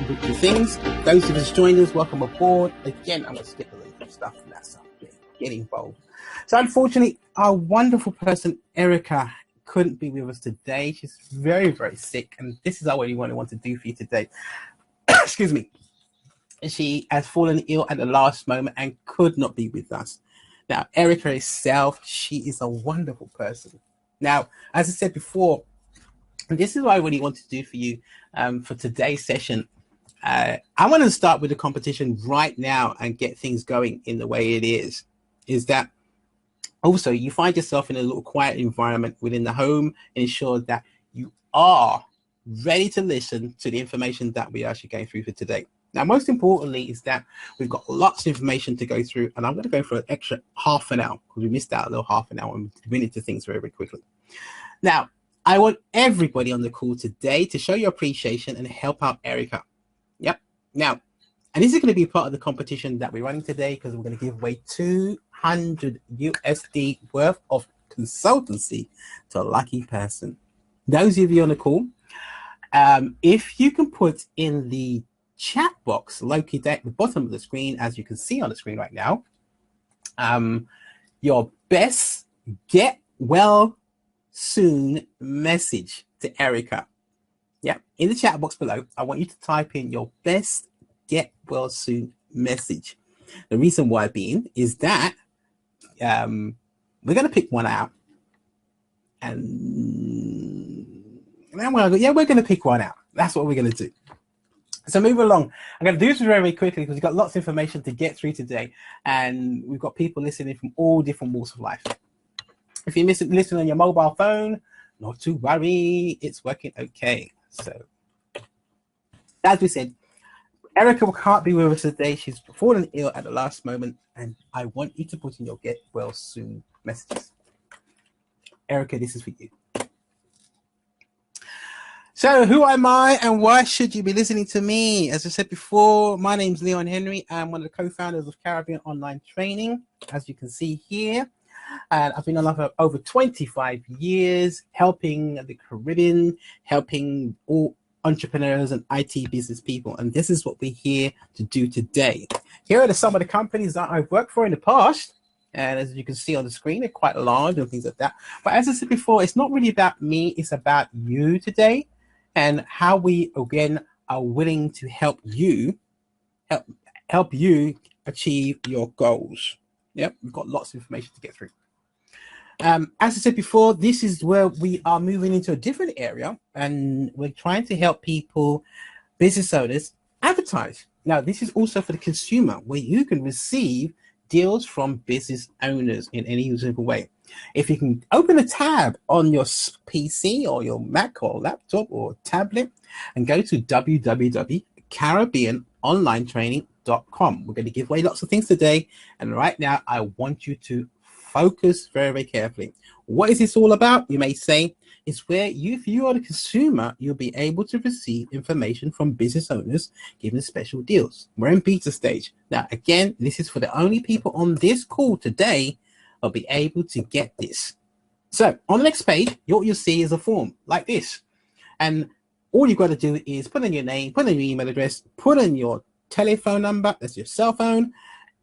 book your things. Those who just joined us, welcome aboard. Again, I'm going to skip a little stuff and that stuff. Get involved. So unfortunately, our wonderful person, Erica, couldn't be with us today. She's very, very sick. And this is what we want to do for you today. Excuse me. She has fallen ill at the last moment and could not be with us. Now, Erica herself, she is a wonderful person. Now, as I said before, this is what I really want to do for you for today's session. I want to start with the competition right now and get things going in the way it is. Is that also you find yourself in a little quiet environment within the home and ensure that you are ready to listen to the information that we are actually going through for today. Now, most importantly is that we've got lots of information to go through, and I'm going to go for an extra half an hour because we missed out a little half an hour and went into things very, very quickly. Now, I want everybody on the call today to show your appreciation and help out Erica. Yep. Now, and this is going to be part of the competition that we're running today because we're going to give away 200 USD worth of consultancy to a lucky person. Those of you on the call, if you can put in the chat box located at the bottom of the screen, as you can see on the screen right now, your best get well soon message to Erica. Yeah, in the chat box below, I want you to type in your best get well soon message. The reason why being is that we're going to pick one out, and then we're going to pick one out. That's what we're going to do. So move along. I'm going to do this very, very quickly because we've got lots of information to get through today, and we've got people listening from all different walks of life. If you listen on your mobile phone, not to worry, it's working okay. So, as we said, Erica can't be with us today. She's fallen ill at the last moment, and I want you to put in your get well soon messages. Erica, this is for you. So, who am I and why should you be listening to me? As I said before, my name's Leon Henry. I'm one of the co-founders of Caribbean Online Training, as you can see here. And I've been on for over 25 years, helping the Caribbean, helping all entrepreneurs and IT business people. And this is what we're here to do today. Here are some of the companies that I've worked for in the past. And as you can see on the screen, they're quite large and things like that. But as I said before, it's not really about me. It's about you today and how we, again, are willing to help you achieve your goals. Yep, we've got lots of information to get through. As I said before, this is where we are moving into a different area, and we're trying to help people, business owners, advertise. Now, this is also for the consumer, where you can receive deals from business owners in any usable way. If you can open a tab on your PC or your Mac or laptop or tablet and go to www.caribbeanonlinetraining.com. We're going to give away lots of things today, and right now I want you to focus very, very carefully. What is this all about? You may say it's where if you are the consumer, you'll be able to receive information from business owners giving special deals. We're in beta stage. Now, again, this is for the only people on this call today will be able to get this. So on the next page, what you'll see is a form like this. And all you've got to do is put in your name, put in your email address, put in your telephone number, that's your cell phone,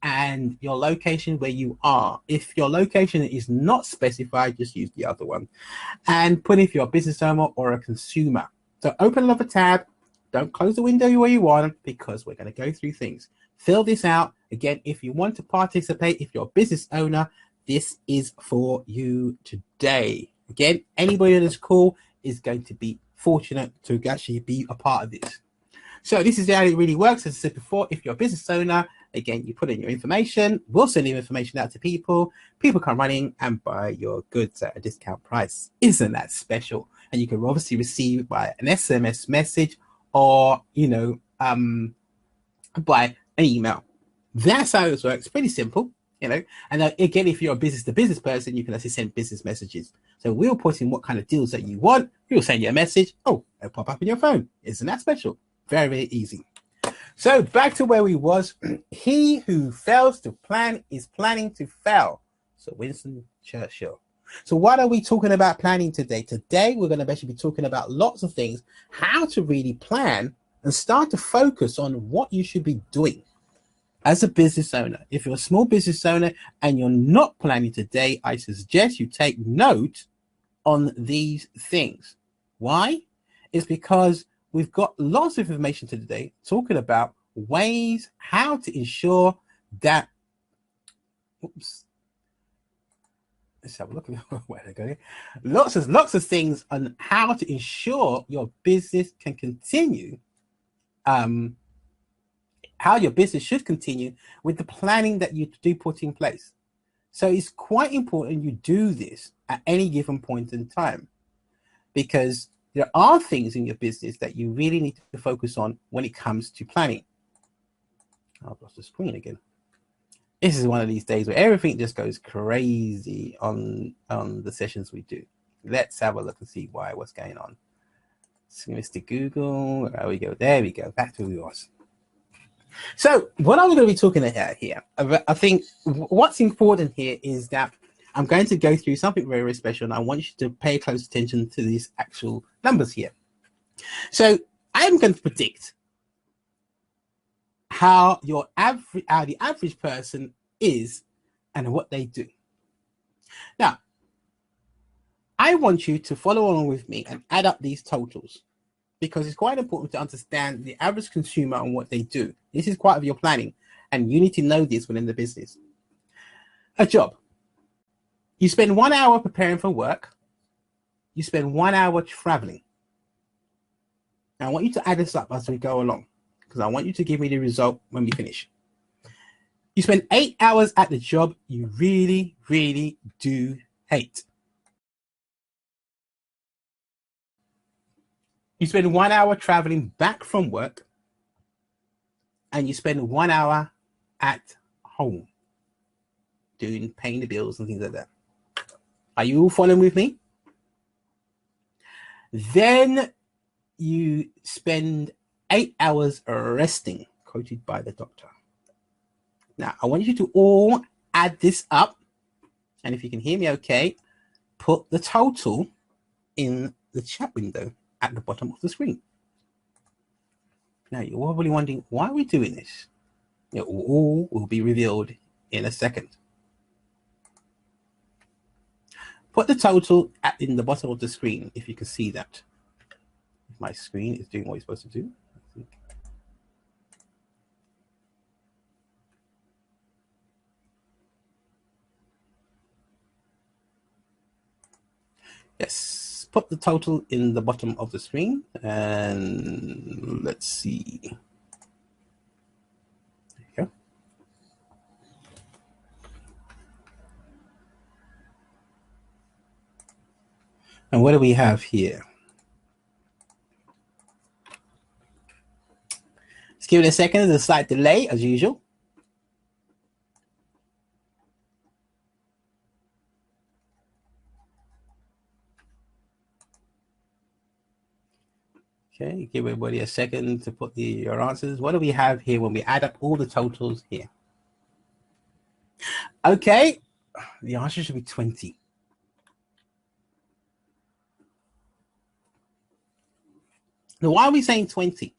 and your location where you are. If your location is not specified, just use the other one. And put if you're a business owner or a consumer. So open another tab. Don't close the window where you want because we're going to go through things. Fill this out. Again, if you want to participate, if you're a business owner, this is for you today. Again, anybody on this call is going to be fortunate to actually be a part of this. So this is how it really works. As I said before, if you're a business owner, again, you put in your information. We'll send your information out to people. People come running and buy your goods at a discount price. Isn't that special? And you can obviously receive by an SMS message or, by an email. That's how it works. Pretty simple. And again, if you're a business-to-business person, you can actually send business messages. So we'll put in what kind of deals that you want. We'll send you a message. Oh, it'll pop up in your phone. Isn't that special? Very, very easy. So back to where we was. He who fails to plan is planning to fail. So Winston Churchill. So what are we talking about planning today? Today, we're going to basically be talking about lots of things, how to really plan and start to focus on what you should be doing as a business owner. If you're a small business owner and you're not planning today, I suggest you take note on these things. Why? It's because we've got lots of information today talking about ways how to ensure that, oops, let's have a look at where they're going. Lots of things on how to ensure your business can continue, how your business should continue with the planning that you do put in place. So it's quite important you do this at any given point in time, because there are things in your business that you really need to focus on when it comes to planning. I've lost the screen again. This is one of these days where everything just goes crazy on the sessions we do. Let's have a look and see what's going on. So Mr. Google, there we go. There we go. Back to who it was. So what I'm going to be talking about here, I think what's important here is that I'm going to go through something very, very special, and I want you to pay close attention to these actual numbers here. So I am going to predict how the average person is and what they do. Now, I want you to follow along with me and add up these totals, because it's quite important to understand the average consumer and what they do. This is part of your planning, and you need to know this within the business. A job. You spend 1 hour preparing for work. You spend 1 hour traveling. Now, I want you to add this up as we go along, because I want you to give me the result when we finish. You spend 8 hours at the job you really, really do hate. You spend 1 hour traveling back from work, and you spend 1 hour at home paying the bills and things like that. Are you all following with me? Then you spend 8 hours resting, quoted by the doctor. Now, I want you to all add this up, and if you can hear me okay, put the total in the chat window at the bottom of the screen. Now, you're probably wondering, why are we doing this? It all will be revealed in a second. Put the total in the bottom of the screen, if you can see that. My screen is doing what it's supposed to do. I think. Yes, put the total in the bottom of the screen, and let's see. There you go. And what do we have here? Let's give it a second. There's a slight delay, as usual. Okay, give everybody a second to put your answers. What do we have here when we add up all the totals here? Okay, the answer should be 20. Now, why are we saying 20?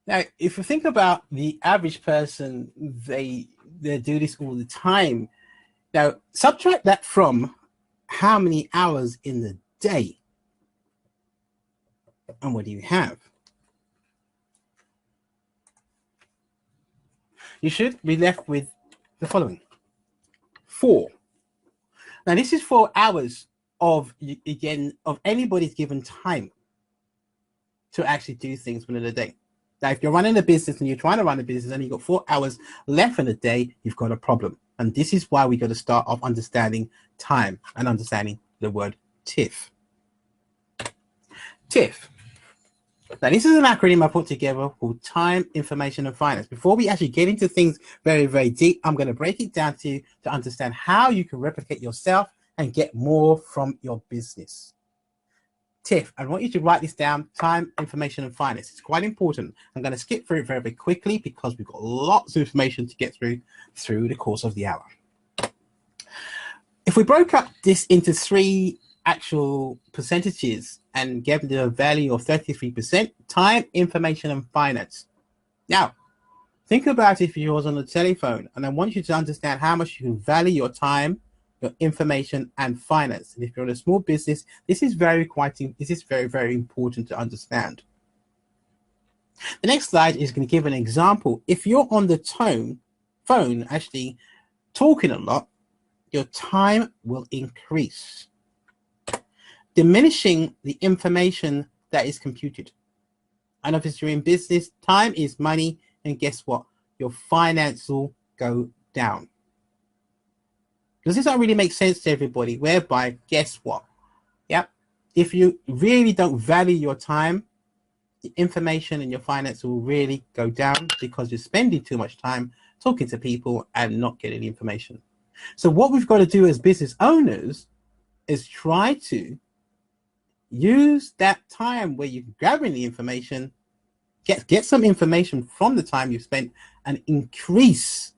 Now, if you think about the average person, they do this all the time. Now, subtract that from how many hours in the day. And what do you have? You should be left with the following. 4. Now, this is 4 hours of anybody's given time to actually do things within a day. Now, if you're running a business and you're trying to run a business and you've got 4 hours left in the day, you've got a problem. And this is why we got to start off understanding time and understanding the word TIFF. TIFF. Now, this is an acronym I put together called Time, Information, and Finance. Before we actually get into things very, very deep, I'm going to break it down to you to understand how you can replicate yourself and get more from your business. TIFF. I want you to write this down, Time, Information, and Finance. It's quite important. I'm going to skip through it very, very quickly because we've got lots of information to get through the course of the hour. If we broke up this into 3 actual percentages and gave them a value of 33%, time, information, and finance. Now, think about if you was on the telephone, and I want you to understand how much you value your time, your information, and finance. And if you're in a small business, this is very, very important to understand. The next slide is going to give an example. If you're on the phone, actually talking a lot, your time will increase, diminishing the information that is computed. And if you're in business, time is money, and guess what? Your finance will go down. Does this not really make sense to everybody? Whereby, guess what? Yep. If you really don't value your time, the information and your finance will really go down because you're spending too much time talking to people and not getting the information. So what we've got to do as business owners is try to use that time where you're gathering the information, get some information from the time you've spent, and increase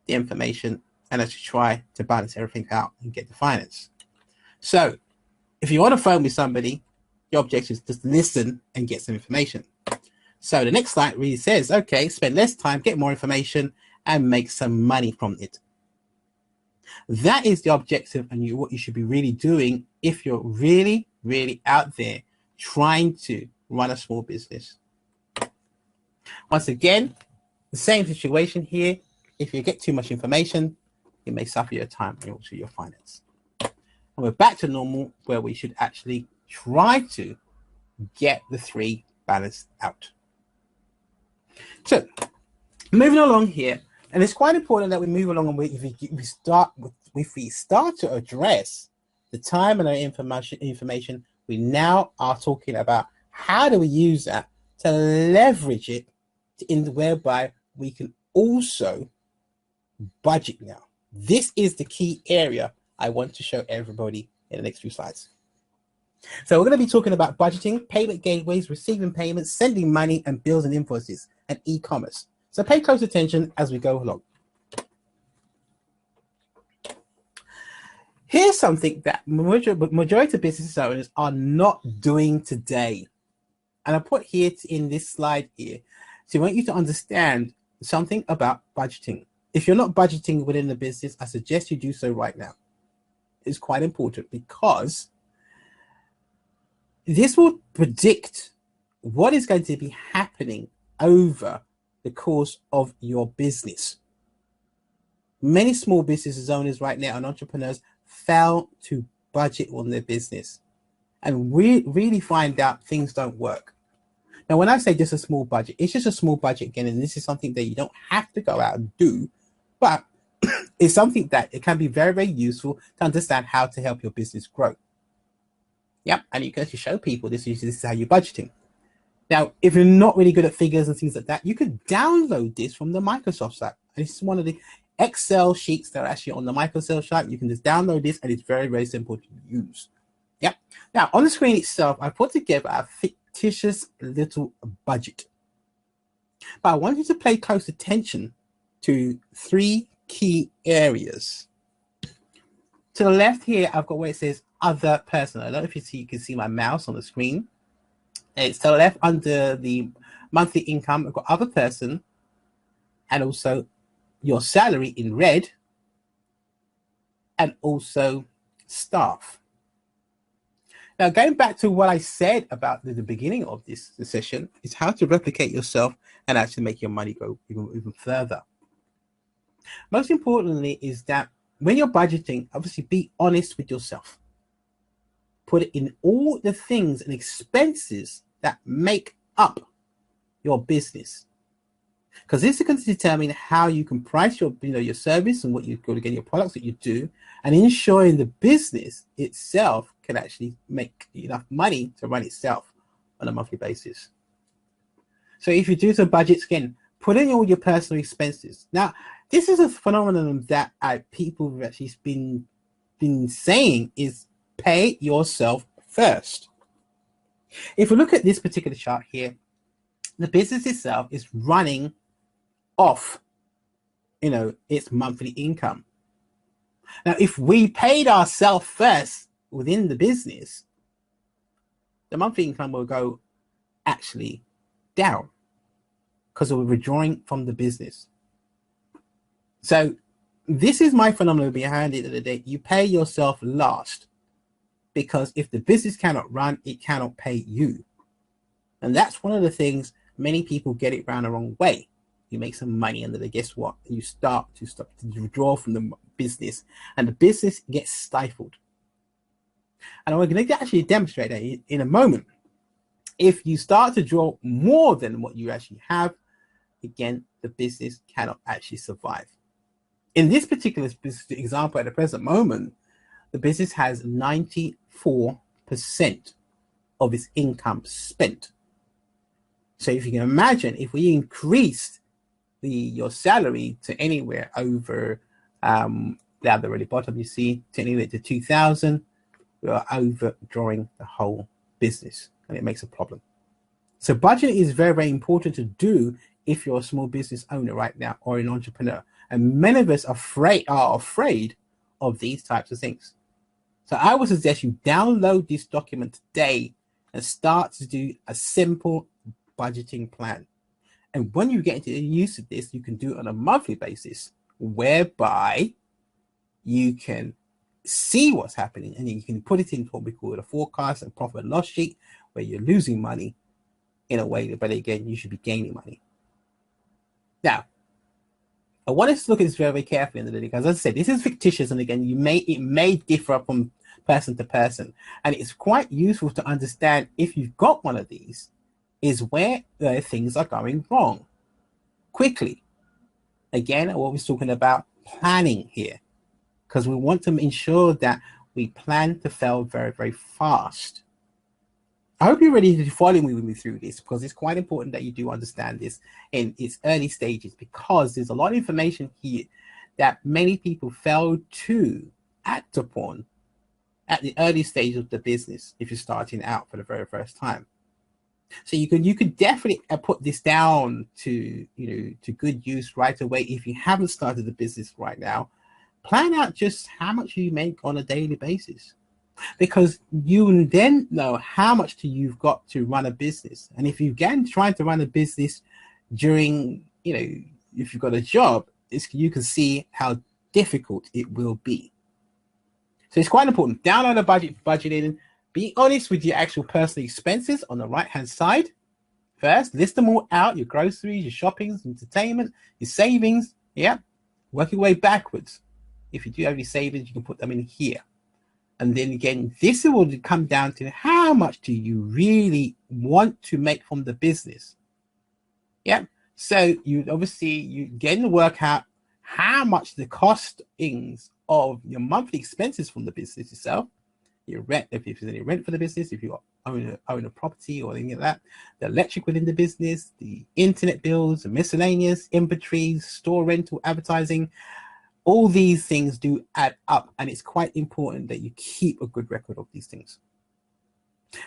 the information, and actually try to balance everything out and get the finance. So if you're on a phone with somebody, your objective is just listen and get some information. So the next slide really says, okay, spend less time, get more information, and make some money from it. That is the objective, and what you should be really doing if you're really out there trying to run a small business. Once again, the same situation here. If you get too much information, you may suffer your time and also your finance. And we're back to normal, where we should actually try to get the three balanced out. So moving along here, and it's quite important that we move along, and if we start to address the time and our information, we now are talking about how do we use that to leverage it whereby we can also budget now. This is the key area I want to show everybody in the next few slides. So we're going to be talking about budgeting, payment gateways, receiving payments, sending money, and bills and invoices, and e-commerce. So pay close attention as we go along. Here's something that majority of business owners are not doing today. And I put here in this slide here. So I want you to understand something about budgeting. If you're not budgeting within the business, I suggest you do so right now. It's quite important because this will predict what is going to be happening over the course of your business. Many small business owners right now and entrepreneurs fail to budget on their business, and we really find out things don't work. Now, when I say just a small budget, it's just a small budget again, and this is something that you don't have to go out and do, but it's something that it can be very useful to understand how to help your business grow. Yep, and you can actually show people this is how you're budgeting. Now, if you're not really good at figures and things like that, you could download this from the Microsoft site. And this is one of the Excel sheets that are actually on the Microsoft site. You can just download this, and it's very simple to use. Yep. Now, on the screen itself, I put together a fictitious little budget. But I want you to pay close attention to three key areas. To the left here, I've got where it says other person. I don't know if you can see my mouse on the screen. It's to the left under the monthly income. I've got other person, and also your salary in red, and also staff. Now, going back to what I said about the beginning of this session, is how to replicate yourself and actually make your money go even further. Most importantly is that when you're budgeting, obviously be honest with yourself. Put it in all the things and expenses that make up your business, because this is going to determine how you can price your service and what you're going to get, your products that you do, and ensuring the business itself can actually make enough money to run itself on a monthly basis. So if you do some budgets, again, put in all your personal expenses. Now, this is a phenomenon that people have actually been saying is pay yourself first. If we look at this particular chart here, the business itself is running off, its monthly income. Now, if we paid ourselves first, within the business, the monthly income will go actually down because we're withdrawing from the business. So this is my phenomenon behind it. That you pay yourself last, because if the business cannot run, it cannot pay you. And that's one of the things many people get it round the wrong way. You make some money, and then guess what? You start to withdraw from the business, and the business gets stifled. And I'm going to actually demonstrate that in a moment. If you start to draw more than what you actually have, again, the business cannot actually survive. In this particular example, at the present moment, the business has 94% of its income spent. So if you can imagine, if we increased your salary to anywhere over down the really bottom, you see, to anywhere to 2,000, we are overdrawing the whole business, and it makes a problem. So budgeting is very, very important to do if you're a small business owner right now or an entrepreneur. And many of us are afraid of these types of things. So I would suggest you download this document today and start to do a simple budgeting plan. And when you get into the use of this, you can do it on a monthly basis, whereby you can see what's happening, and you can put it into what we call a forecast and profit and loss sheet, where you're losing money in a way, but again, you should be gaining money. Now, I want us to look at this very, very carefully, because as I said, this is fictitious, and again, it may differ from person to person, and it's quite useful to understand, if you've got one of these, is where things are going wrong quickly. Again, what we're talking about planning here, because we want to ensure that we plan to fail very, very fast. I hope you're ready to follow me with me through this, because it's quite important that you do understand this in its early stages, because there's a lot of information here that many people fail to act upon at the early stage of the business if you're starting out for the very first time. So you could definitely put this down to good use right away. If you haven't started the business right now, plan out just how much you make on a daily basis, because you then know how much you've got to run a business. And if you again trying to run a business during, if you've got a job, you can see how difficult it will be. So it's quite important. Download a budgeting. Be honest with your actual personal expenses on the right-hand side. First, list them all out: your groceries, your shoppings, entertainment, your savings. Yeah, work your way backwards. If you do have your savings, you can put them in here. And then again, this will come down to how much do you really want to make from the business. Yeah, so you get to work out how much the costings of your monthly expenses from the business itself, your rent, if there's any rent for the business, if you own a property or anything like that, the electric within the business, the internet bills, the miscellaneous, inventories, store rental, advertising. All these things do add up, and it's quite important that you keep a good record of these things.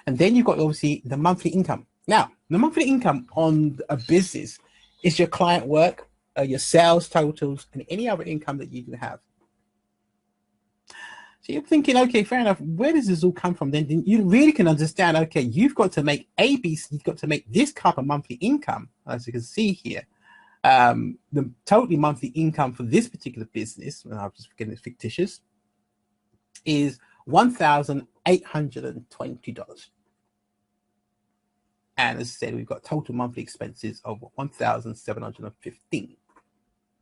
And then you've got obviously the monthly income. Now, the monthly income on a business is your client work, your sales totals, and any other income that you can have. So you're thinking, okay, fair enough. Where does this all come from? Then you really can understand, okay, you've got to make ABC, you've got to make this type of monthly income, as you can see here. The total monthly income for this particular business, and I'm just getting it fictitious, is $1,820. And as I said, we've got total monthly expenses of $1,715.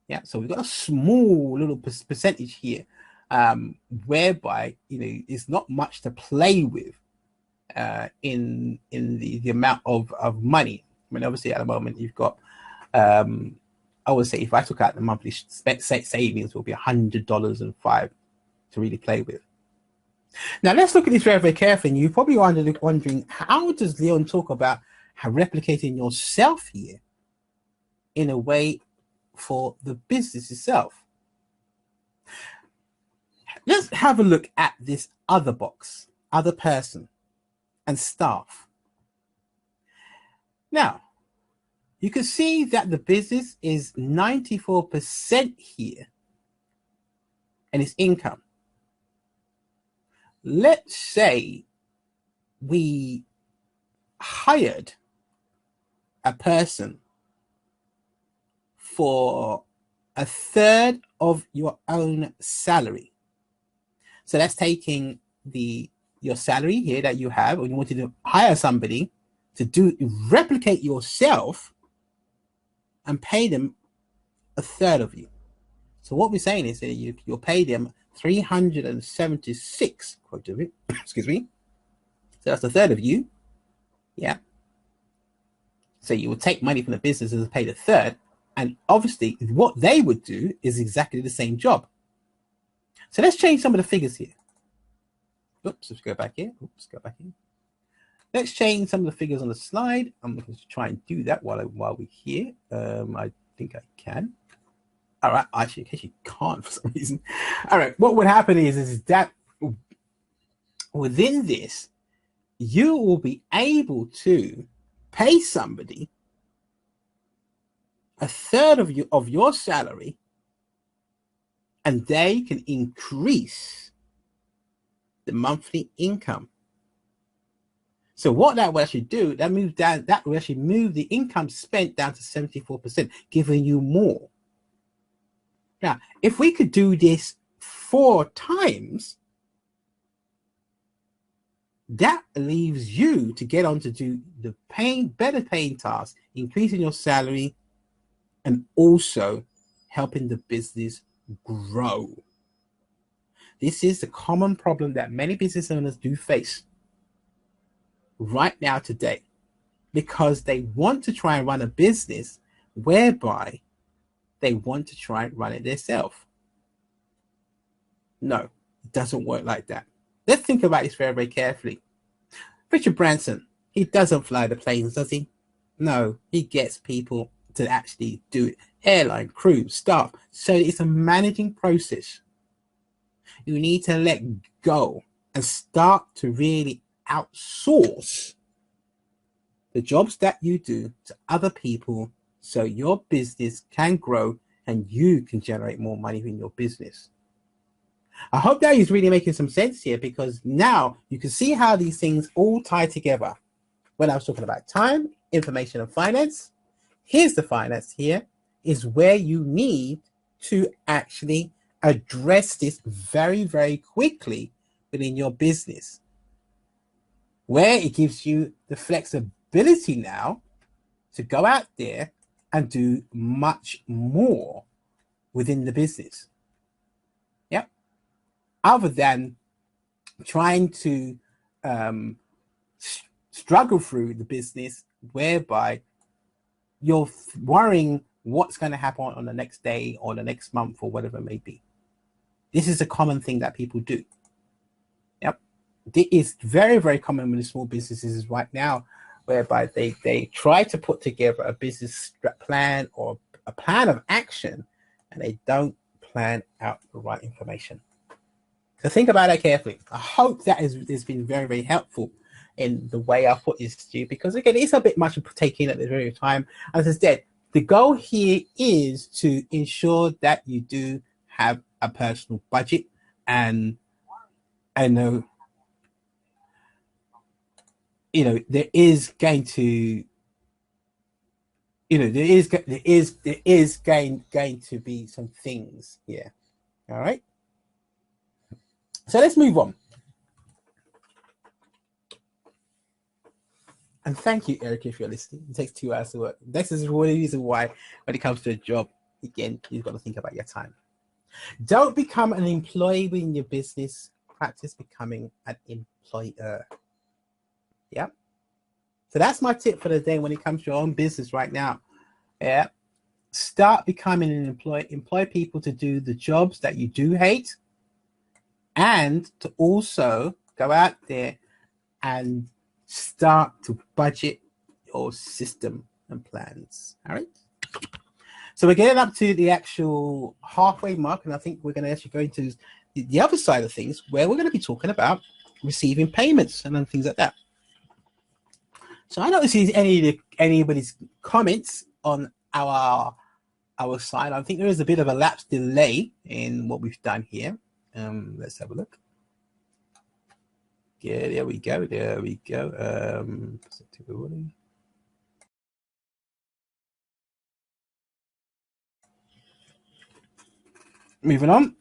Yeah, so we've got a small little percentage here, whereby it's not much to play with in the amount of money. I mean, obviously at the moment you've got I would say if I took out the monthly savings, it will be $100.05 to really play with. Now let's look at this very, very carefully. And you're probably wondering, how does Leon talk about how replicating yourself here in a way for the business itself? Let's have a look at this other box, other person and staff. Now, you can see that the business is 94% here and its income. let's say we hired a person for a third of your own salary. So that's taking your salary here that you have, or you wanted to hire somebody to replicate yourself and pay them a third of you. So what we're saying is that you'll pay them 376 quote of it, excuse me. So that's a third of you. Yeah. So you would take money from the business and pay the third. And obviously what they would do is exactly the same job. So let's change some of the figures here. Oops, let's go back here. Let's change some of the figures on the slide. I'm going to try and do that while we're here. I think I can. All right, actually, in case you can't for some reason. All right, what would happen is that within this, you will be able to pay somebody a third of your salary, and they can increase the monthly income. So what that will actually do, that will actually move the income spent down to 74%, giving you more. Now, if we could do this 4 times, that leaves you to get on to do the better paying tasks, increasing your salary, and also helping the business grow. This is the common problem that many business owners do face right now today, because they want to try and run a business whereby they want to try and run it themselves. No, it doesn't work like that. Let's think about this very, very carefully. Richard Branson, he doesn't fly the planes, does he? No, he gets people to actually do it. Airline, crew, staff. So it's a managing process. You need to let go and start to really outsource the jobs that you do to other people, so your business can grow and you can generate more money in your business. I hope that is really making some sense here, because now you can see how these things all tie together. When I was talking about time, information, and finance, here's the finance here, is where you need to actually address this very, very quickly within your business, where it gives you the flexibility now to go out there and do much more within the business. Yep. Other than trying to struggle through the business whereby you're worrying what's going to happen on the next day or the next month or whatever it may be. This is a common thing that people do. Yep. It is very, very common with the small businesses right now, whereby they try to put together a business plan or a plan of action, and they don't plan out the right information. So think about that carefully. I hope that has been very, very helpful in the way I put this to you, because again, it's a bit much to take in at this very time. As I said, the goal here is to ensure that you do have a personal budget, and I know, there is going to, there is going to be some things here. All right. So let's move on. And thank you, Eric, if you're listening. It takes 2 hours to work. This is one reason why, when it comes to a job, again, you've got to think about your time. Don't become an employee within your business. Practice becoming an employer. Yeah. So that's my tip for the day when it comes to your own business right now. Yeah. Start becoming an employee. Employ people to do the jobs that you do hate, and to also go out there and start to budget your system and plans. All right. So we're getting up to the actual halfway mark, and I think we're going to actually go into the other side of things, where we're going to be talking about receiving payments and things like that. So I don't see anybody's comments on our side. I think there is a bit of a lapse delay in what we've done here. Let's have a look. Yeah, there we go. There we go. Moving on.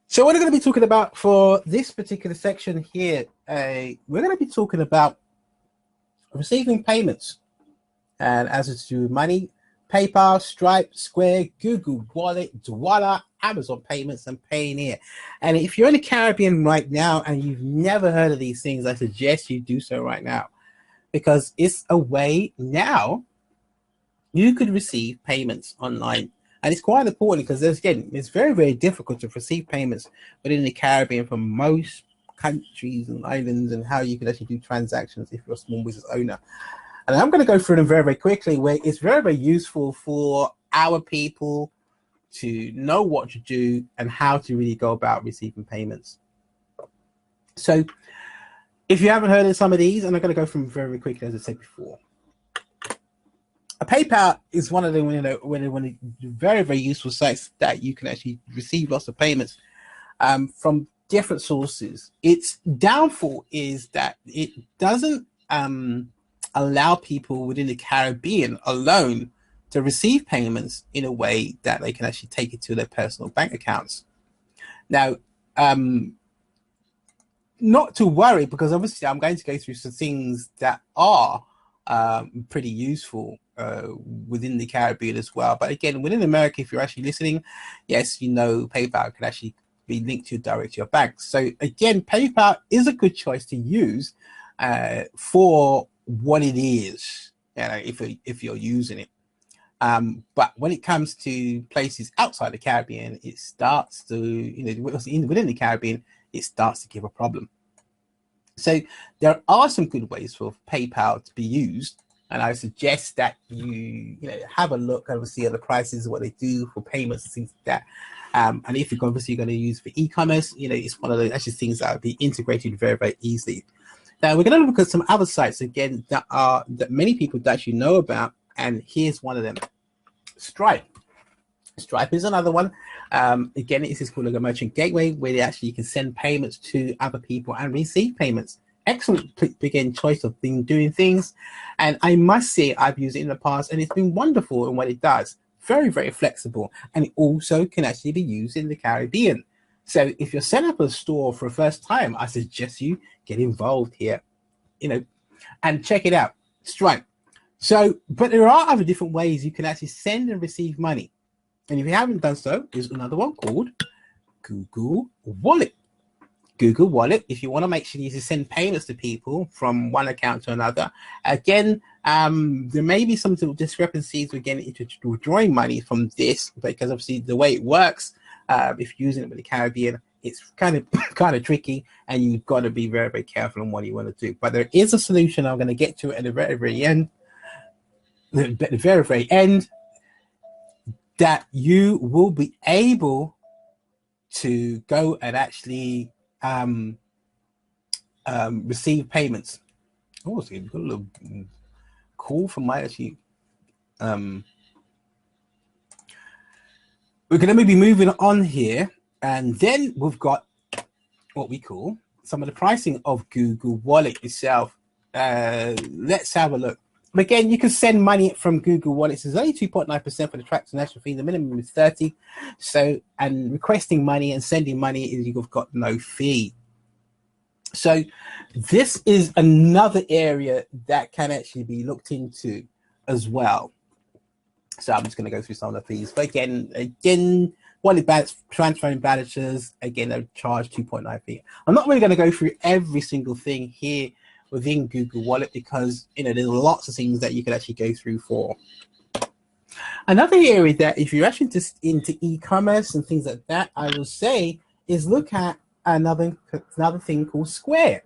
So what we're going to be talking about for this particular section here, we're going to be talking about receiving payments, and as it's to money, PayPal, Stripe, Square, Google Wallet, Dwala, Amazon Payments, and Payoneer. And if you're in the Caribbean right now and you've never heard of these things, I suggest you do so right now, because it's a way now you could receive payments online. And it's quite important because it's very, very difficult to receive payments within the Caribbean from most countries and islands, and how you can actually do transactions if you're a small business owner. And I'm going to go through them very, very quickly, where it's very, very useful for our people to know what to do and how to really go about receiving payments. So if you haven't heard of some of these, and I'm going to go through them very, very quickly, as I said before. A PayPal is one of the very, very useful sites that you can actually receive lots of payments from different sources. Its downfall is that it doesn't allow people within the Caribbean alone to receive payments in a way that they can actually take it to their personal bank accounts. Now, not to worry, because obviously I'm going to go through some things that are pretty useful within the Caribbean as well. But again, within America, if you're actually listening, yes, you know PayPal can actually be linked to direct to your bank. So again, PayPal is a good choice to use for what it is, if you're using it. But when it comes to places outside the Caribbean, it starts to, within the Caribbean, it starts to give a problem. So there are some good ways for PayPal to be used, and I suggest that you have a look and see the prices, what they do for payments, things like that. And if you're obviously going to use for e-commerce, it's one of the actually things that will be integrated very, very easily. Now we're going to look at some other sites again that many people actually know about, and here's one of them: Stripe. Stripe is another one. Again, this is called a merchant gateway, where you can send payments to other people and receive payments. Excellent, again, choice of doing things. And I must say, I've used it in the past, and it's been wonderful in what it does. Very, very flexible. And it also can actually be used in the Caribbean. So if you're setting up a store for the first time, I suggest you get involved here, and check it out. Stripe. So, but there are other different ways you can actually send and receive money. And if you haven't done so, there's another one called Google Wallet. Google Wallet, if you want to make sure you send payments to people from one account to another. Again, there may be some discrepancies again into withdrawing money from this, because obviously the way it works, if you're using it with the Caribbean, it's kind of tricky, and you've got to be very, very careful on what you want to do. But there is a solution I'm going to get to at the very, very end. The very, very end, that you will be able to go and actually receive payments. Oh, so you've got a little call from my actually. We're going to be moving on here, and then we've got what we call some of the pricing of Google Wallet itself. Let's have a look. Again, you can send money from Google Wallet. It's only 2.9% for the transaction fee. The minimum is 30. So, and requesting money and sending money is you've got no fee. So this is another area that can actually be looked into as well. So I'm just going to go through some of the fees. But again, wallet balance, transferring balances, again, they charge 2.9 fee. I'm not really going to go through every single thing here within Google Wallet, because there's lots of things that you can actually go through for. Another area that, if you're actually just into e-commerce and things like that, I will say is look at another thing called Square.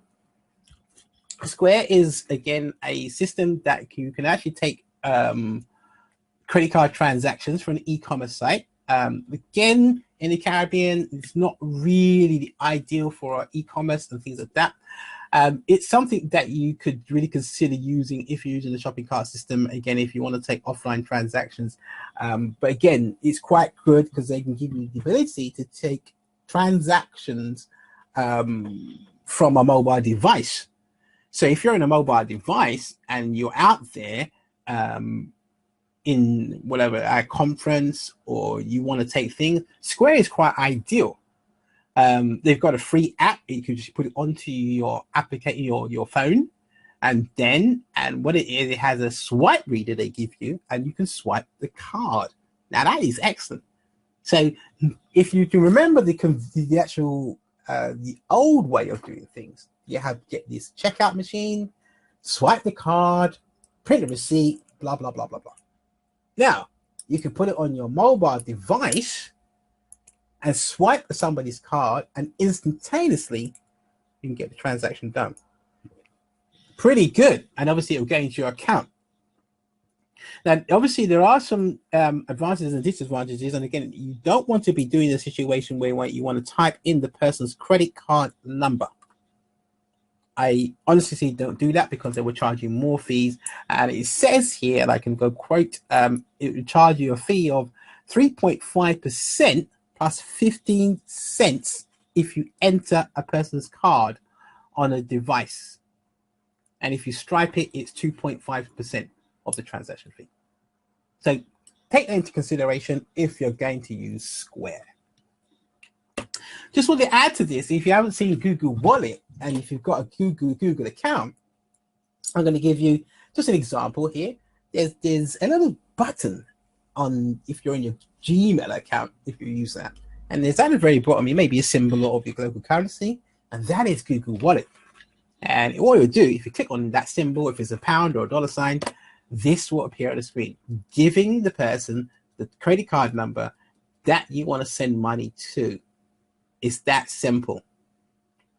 Square is again a system that you can actually take credit card transactions from an e-commerce site. Again, in the Caribbean, it's not really the ideal for e-commerce and things like that. It's something that you could really consider using if you're using the shopping cart system, again, if you want to take offline transactions. But again, it's quite good because they can give you the ability to take transactions from a mobile device. So if you're in a mobile device and you're out there in whatever a conference, or you want to take things, Square is quite ideal. They've got a free app. You can just put it onto your application, your phone, and what it is, it has a swipe reader they give you, and you can swipe the card. Now that is excellent. So if you can remember the actual the old way of doing things, you get this checkout machine, swipe the card, print the receipt, blah blah blah blah blah. Now you can put it on your mobile device and swipe somebody's card, and instantaneously you can get the transaction done. Pretty good. And obviously it will go into your account. Now, obviously there are some advantages and disadvantages. And again, you don't want to be doing a situation where you want to type in the person's credit card number. I honestly don't do that, because they will charge you more fees. And it says here, and I can go quote, it will charge you a fee of 3.5% plus 15 cents if you enter a person's card on a device. And if you stripe it, it's 2.5% of the transaction fee. So take that into consideration if you're going to use Square. Just want to add to this, if you haven't seen Google Wallet, and if you've got a Google account, I'm going to give you just an example here. There's a little button on, if you're in your Gmail account, if you use that, and there's at the very bottom, it may be a symbol of your local currency, and that is Google Wallet. And what you'll do, if you click on that symbol, if it's a pound or a dollar sign, this will appear on the screen, giving the person the credit card number that you want to send money to. It's that simple.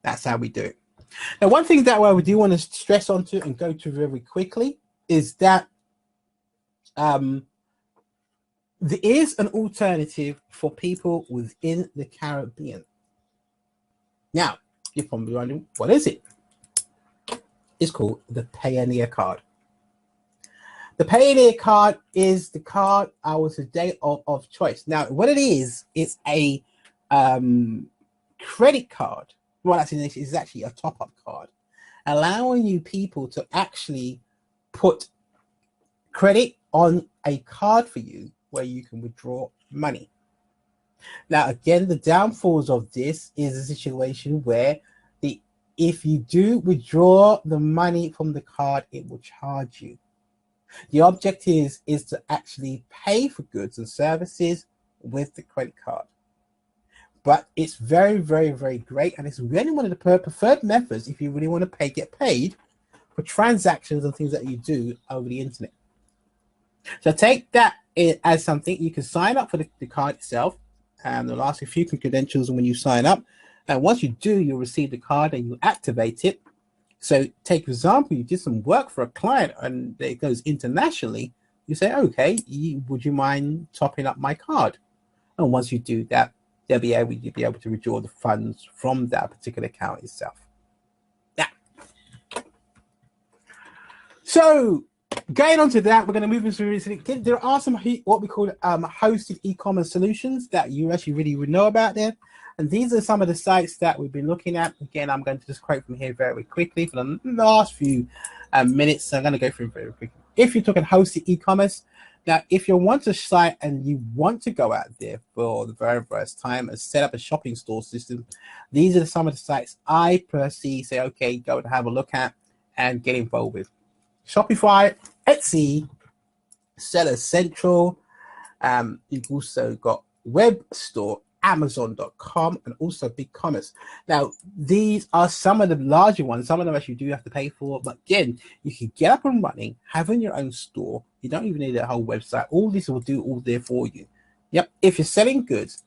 That's how we do it. Now, one thing that I do want to stress onto and go to very quickly is that there is an alternative for people within the Caribbean. Now, you're probably wondering, what is it? It's called the Pioneer Card. The Pioneer Card is the card our today of choice. Now, what it is, it's a credit card. Well, actually, it's actually a top-up card, allowing you people to actually put credit on a card for you where you can withdraw money. Now, again, the downfalls of this is a situation where if you do withdraw the money from the card, it will charge you. The objective is to actually pay for goods and services with the credit card. But it's very, very, very great, and it's really one of the preferred methods if you really want to get paid for transactions and things that you do over the internet. So take that as something. You can sign up for the card itself, and they'll ask a few credentials when you sign up. And once you do, you'll receive the card and you activate it. So take for example, you did some work for a client and it goes internationally. You say, okay, would you mind topping up my card? And once you do that, you'll be able to withdraw the funds from that particular account itself. Yeah. So going on to that, we're going to move into, there are some what we call hosted e-commerce solutions that you actually really would know about there. And these are some of the sites that we've been looking at. Again, I'm going to just quote from here very quickly for the last few minutes. So I'm going to go through very quickly. If you're talking hosted e-commerce, now if you want a site and you want to go out there for the very first time and set up a shopping store system, these are some of the sites I personally say, okay, go and have a look at and get involved with. Shopify, Etsy, Seller Central. You've also got Web Store, Amazon.com, and also BigCommerce. Now, these are some of the larger ones. Some of them actually do have to pay for, but again, you can get up and running, having your own store. You don't even need a whole website. All these will do all there for you. Yep. If you're selling goods,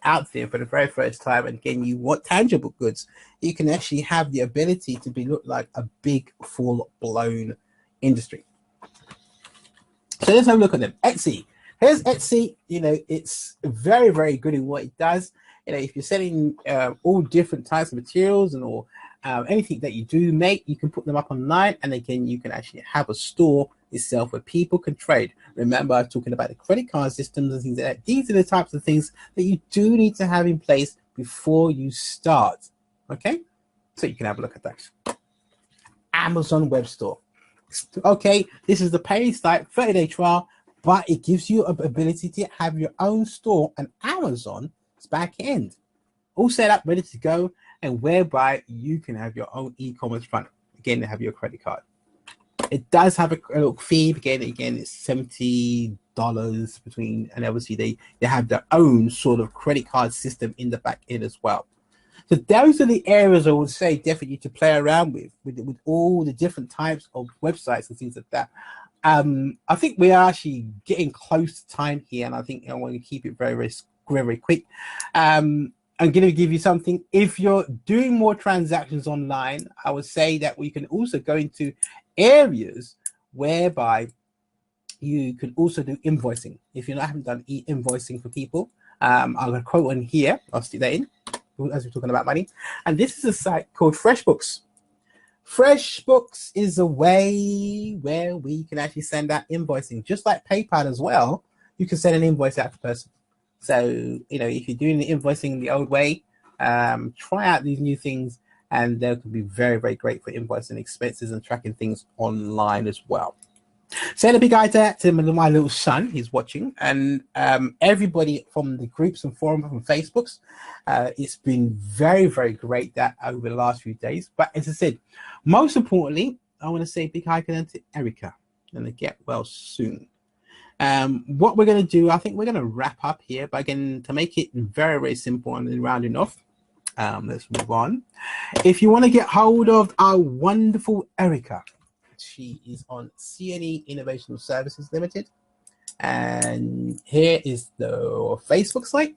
out there for the very first time, and again, you want tangible goods, you can actually have the ability to look like a big, full-blown industry. So let's have a look at them. Etsy. Here's Etsy. It's very, very good in what it does. If you're selling all different types of materials and or anything that you do make, you can put them up online, and again, you can actually have a store itself where people can trade. Remember, I'm talking about the credit card systems and things like that. These are the types of things that you do need to have in place before you start. Okay, so you can have a look at that. Amazon Web Store. Okay, this is the paid site, 30-day trial, but it gives you an ability to have your own store and Amazon's back end all set up, ready to go, and whereby you can have your own e-commerce front. Again, they have your credit card. It does have a little fee. Again, it's $70 between, and obviously they have their own sort of credit card system in the back end as well. So those are the areas I would say definitely to play around with all the different types of websites and things like that. I think we are actually getting close to time here, and I think I want to keep it very, very, very, very quick. I'm going to give you something. If you're doing more transactions online, I would say that we can also go into areas whereby you can also do invoicing. If you haven't done invoicing for people, I'm going to quote one here. I'll stick that in as we're talking about money. And this is a site called FreshBooks. FreshBooks is a way where we can actually send out invoicing, just like PayPal as well. You can send an invoice out to a person. So, if you're doing the invoicing the old way, try out these new things, and they can be very, very great for invoicing expenses and tracking things online as well. Send a big eye to my little son. He's watching, and everybody from the groups and forums from Facebooks. It's been very, very great that over the last few days. But as I said, most importantly, I want to say big hi to Erica, and to get well soon. What we're going to do, I think we're going to wrap up here, but again, to make it very, very simple and rounding off, let's move on. If you want to get hold of our wonderful Erica, she is on CNE Innovation Services Limited, and here is the Facebook site,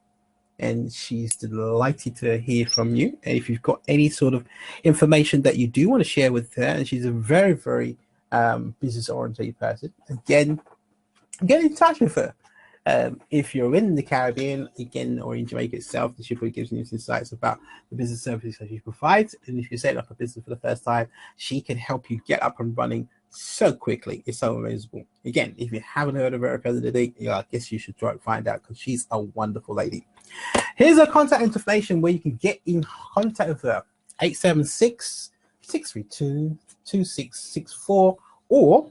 and she's delighted to hear from you. And if you've got any sort of information that you do want to share with her, and she's a very, very business-oriented person, again, get in touch with her. If you're in the Caribbean, again, or in Jamaica itself, she probably gives you insights about the business services that she provides. And if you're setting up a business for the first time, she can help you get up and running so quickly. It's so amazing. Again, if you haven't heard of her today, I guess you should try to find out, because she's a wonderful lady. Here's her contact information where you can get in contact with her: 876-632-2664 or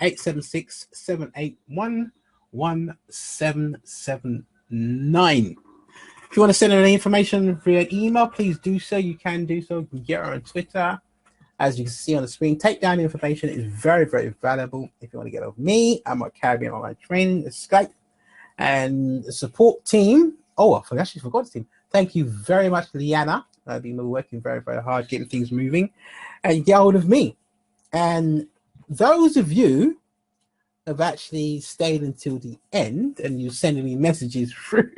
876-781-1779. If you want to send her any information via email, please do so. You can do so. You can get her on Twitter. As you can see on the screen, take down the information. It's very, very valuable. If you want to get with me, I'm at Caribbean Online Training, Skype, and the support team. Oh, I actually forgot the team. Thank you very much, Liana. I've been working very, very hard getting things moving, and get hold of me. And those of you have actually stayed until the end, and you're sending me messages through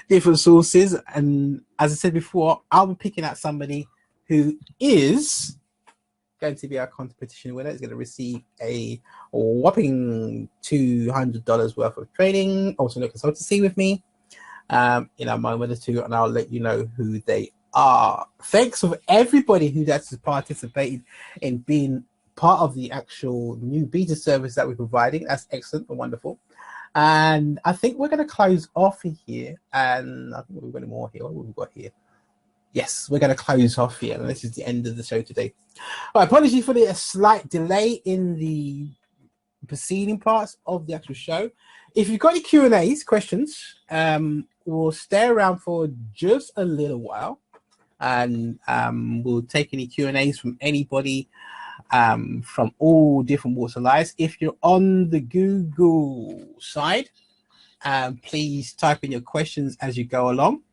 different sources. And as I said before, I'll be picking out somebody who is going to be our competition winner. Is going to receive a whopping $200 worth of training, also no consultancy with me in a moment or two, and I'll let you know who they are. Thanks for everybody who has participated in being part of the actual new beta service that we're providing. That's excellent and wonderful. And I think we're going to close off here. And I think we've got more here. What have we got here? Yes, we're going to close off here. And this is the end of the show today. All right, apologies for the slight delay in the preceding parts of the actual show. If you've got any Q&As, questions, we'll stay around for just a little while. And we'll take any Q&As from anybody from all different walks of life. If you're on the Google side, please type in your questions as you go along.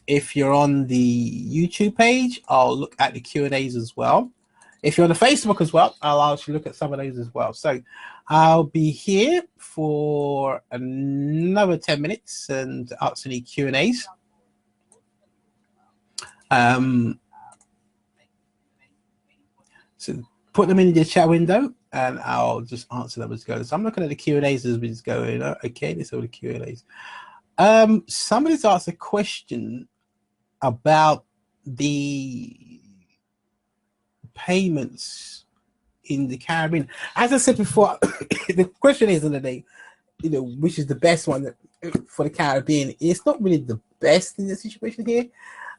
If you're on the YouTube page, I'll look at the Q&As as well. If you're on the Facebook as well, I'll actually look at some of those as well. So I'll be here for another 10 minutes and answer any Q&As. So put them in the chat window, and I'll just answer them as go. So I'm looking at the Q&As as we're going. Okay, this is all the Q&As. Somebody's asked a question about the payments in the Caribbean. As I said before, the question is on the day, which is the best one for the Caribbean. It's not really the best in the situation here.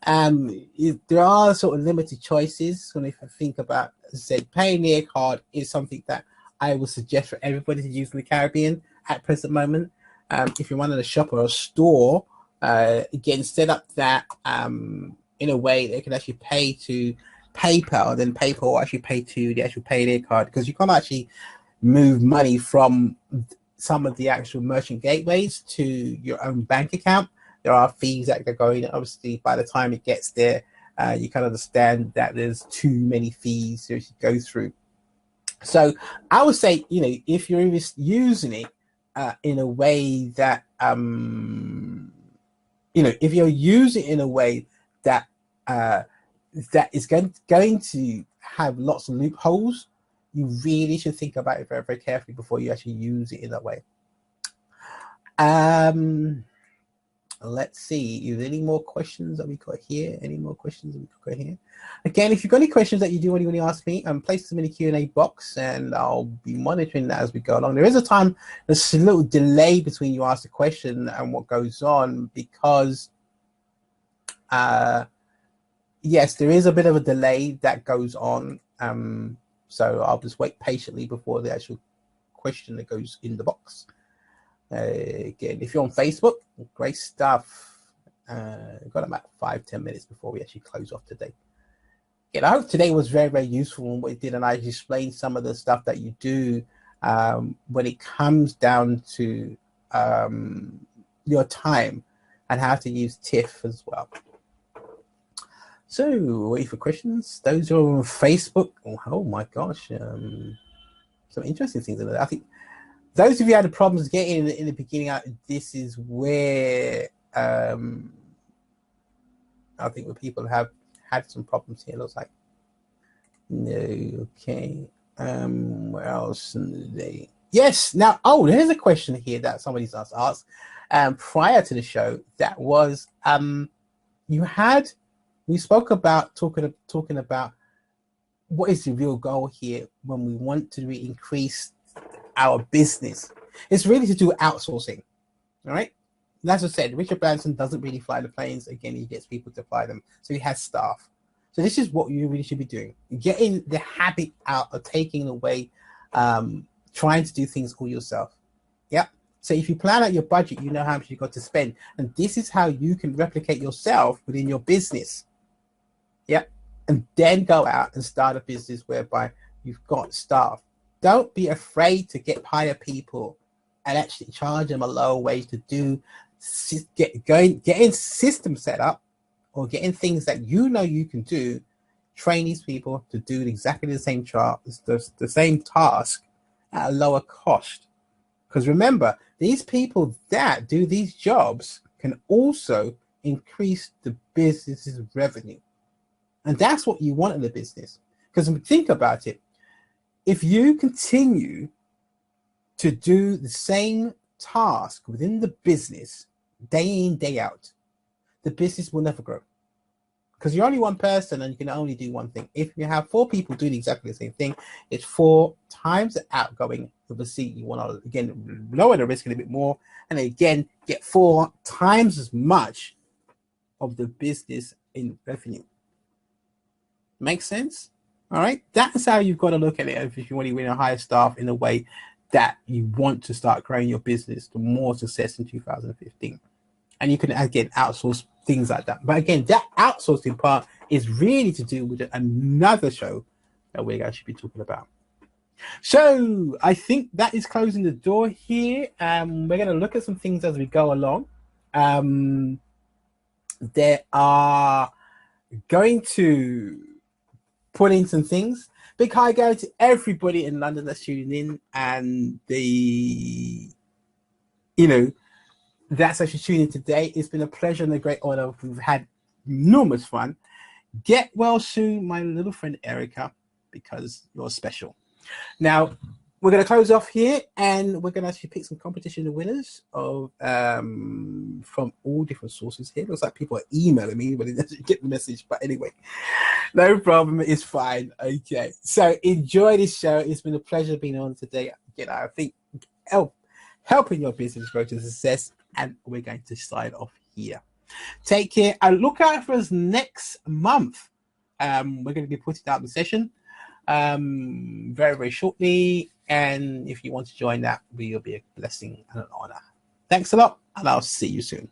There are sort of limited choices. When if I think about, as I said, Pioneer card is something that I would suggest for everybody to use in the Caribbean at present moment. If you're running a shop or a store, again, set up that in a way they can actually pay to PayPal, then PayPal will actually pay to the actual Pioneer card, because you can't actually move money from some of the actual merchant gateways to your own bank account. There are fees that are going. Obviously, by the time it gets there, you can understand that there's too many fees to go through. So I would say, if you're using it in a way that, if you're using it in a way that that is going to have lots of loopholes, you really should think about it very, very carefully before you actually use it in that way. Let's see. Is there any more questions that we got here? Any more questions that we got here? Again, if you've got any questions that you do want to ask me, place them in the Q&A box, and I'll be monitoring that as we go along. There is there's a little delay between you ask the question and what goes on, because yes, there is a bit of a delay that goes on. So I'll just wait patiently before the actual question that goes in the box. Again, if you're on Facebook, great stuff. Got about 5-10 minutes before we actually close off today. Again, I hope today was very, very useful in what it did, and I explained some of the stuff that you do when it comes down to your time and how to use TIFF as well. So, wait for questions. Those are on Facebook. Oh my gosh, some interesting things in there. I think those of you who had the problems getting in the beginning, this is where I think where people have had some problems here. It looks like no, okay. Where else? Yes. Now, there's a question here that somebody's asked prior to the show. That was we spoke about talking about what is the real goal here when we want to increase our business. It's really to do outsourcing. All right. And as I said, Richard Branson doesn't really fly the planes. Again, he gets people to fly them, so he has staff. So this is what you really should be doing: getting the habit out of taking away, trying to do things all yourself. Yeah. So if you plan out your budget, you know how much you got to spend, and this is how you can replicate yourself within your business. Yeah. And then go out and start a business whereby you've got staff. Don't be afraid to hire people and actually charge them a lower wage to getting systems set up, or getting things that you can do. Train these people to do exactly the same the same task at a lower cost. Because remember, these people that do these jobs can also increase the business's revenue. And that's what you want in the business. Because think about it. If you continue to do the same task within the business day in, day out, the business will never grow. Because you're only one person and you can only do one thing. If you have 4 people doing exactly the same thing, it's 4 times the outgoing. Obviously, you want to, again, lower the risk a little bit more, and again, get 4 times as much of the business in revenue. Makes sense? All right, that's how you've got to look at it if you want to hire staff in a way that you want to start growing your business to more success in 2015. And you can, again, outsource things like that. But again, that outsourcing part is really to do with another show that we're going to be talking about. So I think that is closing the door here. We're going to look at some things as we go along. There are going to put in some things. Big hi go to everybody in London that's tuning in, and that's actually tuning in today. It's been a pleasure and a great honor. We've had enormous fun. Get well soon, my little friend Erica, because you're special. Now, we're going to close off here, and we're going to actually pick some competition winners of from all different sources here. It looks like people are emailing me, but they didn't get the message. But anyway, no problem. It's fine. Okay. So enjoy this show. It's been a pleasure being on today. I think helping your business grow to success, and we're going to sign off here. Take care and look out for us next month. We're going to be putting out the session very, very shortly. And if you want to join that, will be a blessing and an honor. Thanks a lot, and I'll see you soon.